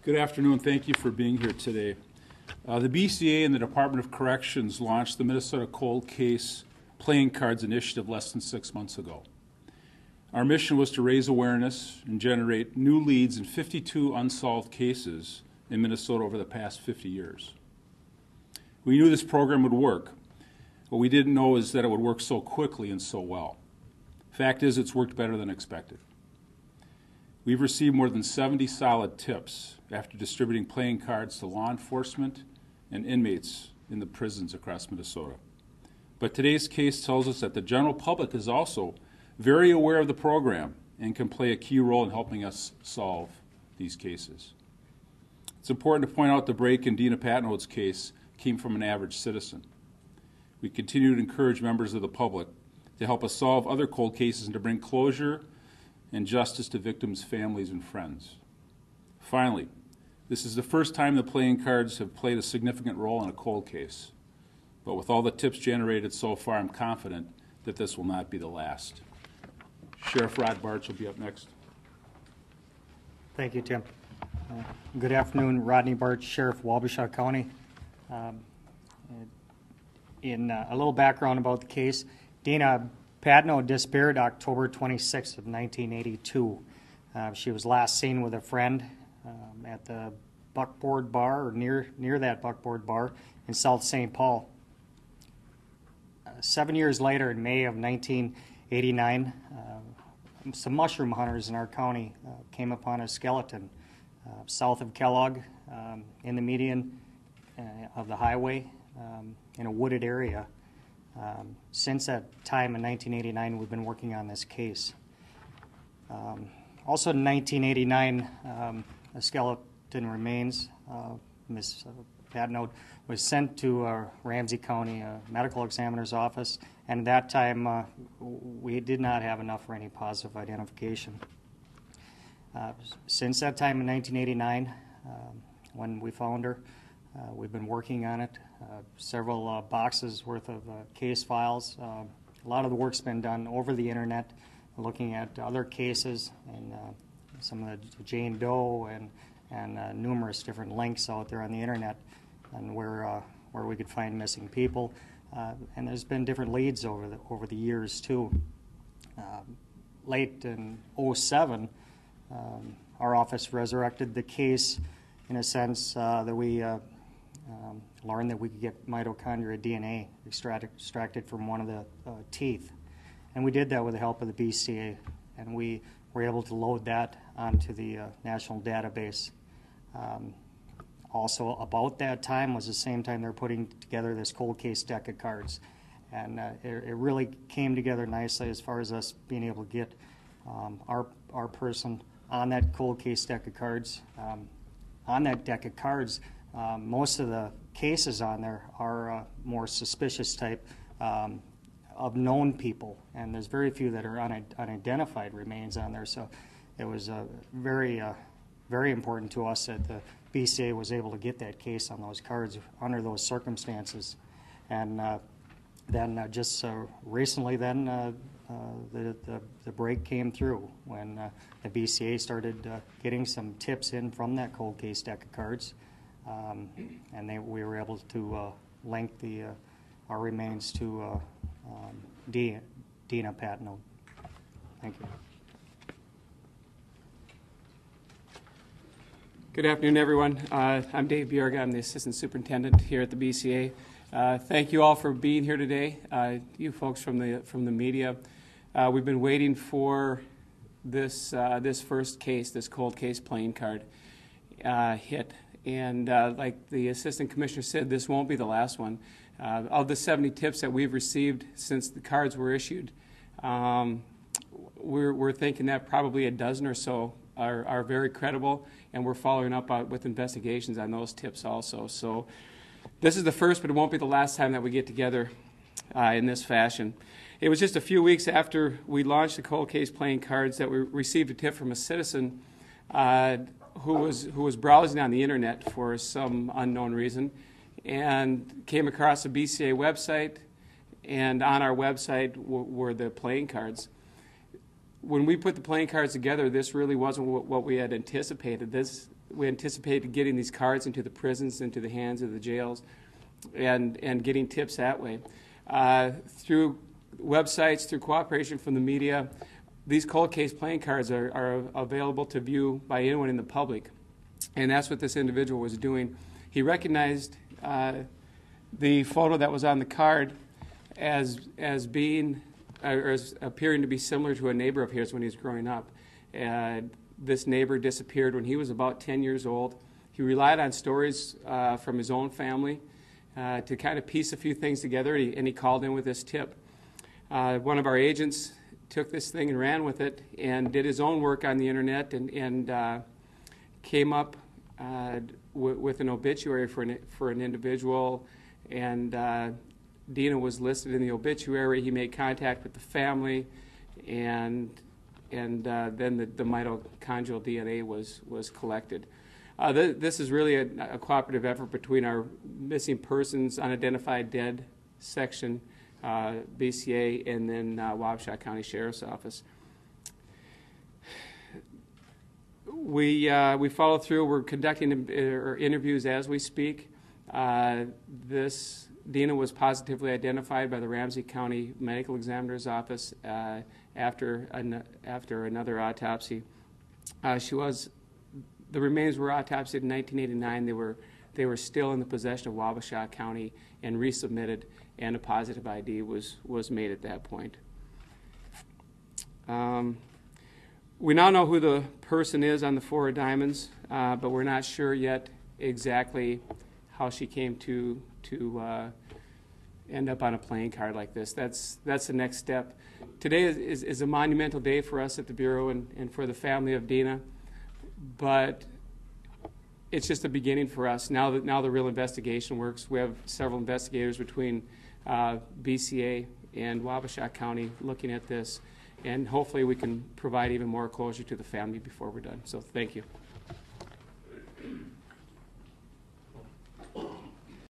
Good afternoon. Thank you for being here today. The BCA and the Department of Corrections launched the Minnesota Cold Case Playing Cards Initiative less than 6 months ago. Our mission was to raise awareness and generate new leads in 52 unsolved cases in Minnesota over the past 50 years. We knew this program would work. What we didn't know is that it would work so quickly and so well. Fact is, it's worked better than expected. We've received more than 70 solid tips after distributing playing cards to law enforcement and inmates in the prisons across Minnesota. But today's case tells us that the general public is also very aware of the program and can play a key role in helping us solve these cases. It's important to point out the break in Dina Patnode's case came from an average citizen. We continue to encourage members of the public to help us solve other cold cases and to bring closure and justice to victims' families and friends. Finally, this is the first time the playing cards have played a significant role in a cold case. But with all the tips generated so far, I'm confident that this will not be the last. Sheriff Rod Bartz will be up next. Thank you, Tim. Good afternoon, Rodney Bartz, Sheriff, Wabasha County. In a little background about the case, Dina Patnode disappeared October 26th of 1982. She was last seen with a friend at the Buckboard Bar, or near that Buckboard Bar in South St. Paul. 7 years later, in May of 1989, some mushroom hunters in our county came upon a skeleton south of Kellogg in the median of the highway in a wooded area. Since that time in 1989, we've been working on this case. Also in 1989, a skeleton remains. Ms. Patnode was sent to Ramsey County Medical Examiner's Office, and at that time we did not have enough for any positive identification. Since that time in 1989, when we found her, we've been working on it. Several boxes worth of case files. A lot of the work's been done over the internet, looking at other cases and some of the Jane Doe and numerous different links out there on the internet and where we could find missing people. And there's been different leads over the years too. Late in '07, our office resurrected the case in a sense that we learned that we could get mitochondria DNA extracted from one of the teeth. And we did that with the help of the BCA, and we were able to load that onto the national database. Also, about that time was the same time they were putting together this cold case deck of cards. And it really came together nicely as far as us being able to get our person on that cold case deck of cards. On that deck of cards, most of the cases on there are more suspicious type of known people, and there's very few that are unidentified remains on there. So it was very important to us that the BCA was able to get that case on those cards under those circumstances. And then just recently, then the break came through when the BCA started getting some tips in from that cold case deck of cards. And we were able to link our remains to Dina Patnode. Thank you. Good afternoon, everyone. I'm Dave Bjerga. I'm the Assistant Superintendent here at the BCA. Thank you all for being here today. You folks from the media, we've been waiting for this first case, this cold case playing card hit. And like the Assistant Commissioner said, this won't be the last one. Of the 70 tips that we've received since the cards were issued, we're thinking that probably a dozen or so are very credible, and we're following up with investigations on those tips also. So this is the first, but it won't be the last time that we get together in this fashion. It was just a few weeks after we launched the cold case playing cards that we received a tip from a citizen who was browsing on the internet for some unknown reason and came across a BCA website, and on our website were the playing cards. When we put the playing cards together, this really wasn't what we had anticipated. we anticipated getting these cards into the prisons, into the hands of the jails, and getting tips that way. Through websites, through cooperation from the media, these cold case playing cards are available to view by anyone in the public. And that's what this individual was doing. He recognized the photo that was on the card as being, or as appearing to be similar to a neighbor of his when he was growing up. This neighbor disappeared when he was about 10 years old. He relied on stories from his own family to kind of piece a few things together, and he called in with this tip. One of our agents took this thing and ran with it and did his own work on the internet and came up with an obituary for an individual, and Dina was listed in the obituary. He made contact with the family, and then the mitochondrial DNA was collected. This is really a cooperative effort between our missing persons, unidentified dead section, BCA, and then Wabasha County Sheriff's Office. We follow through. We're conducting interviews as we speak. Dina was positively identified by the Ramsey County Medical Examiner's Office after another autopsy. The remains were autopsied in 1989. They were still in the possession of Wabasha County and resubmitted, and a positive ID was made at that point. We now know who the person is on the 4 diamonds, but we're not sure yet exactly how she came to end up on a playing card like this. That's the next step. Today is a monumental day for us at the Bureau and for the family of Dina, but it's just the beginning for us. Now the real investigation works. We have several investigators between BCA and Wabasha County looking at this, and hopefully we can provide even more closure to the family before we're done. So thank you.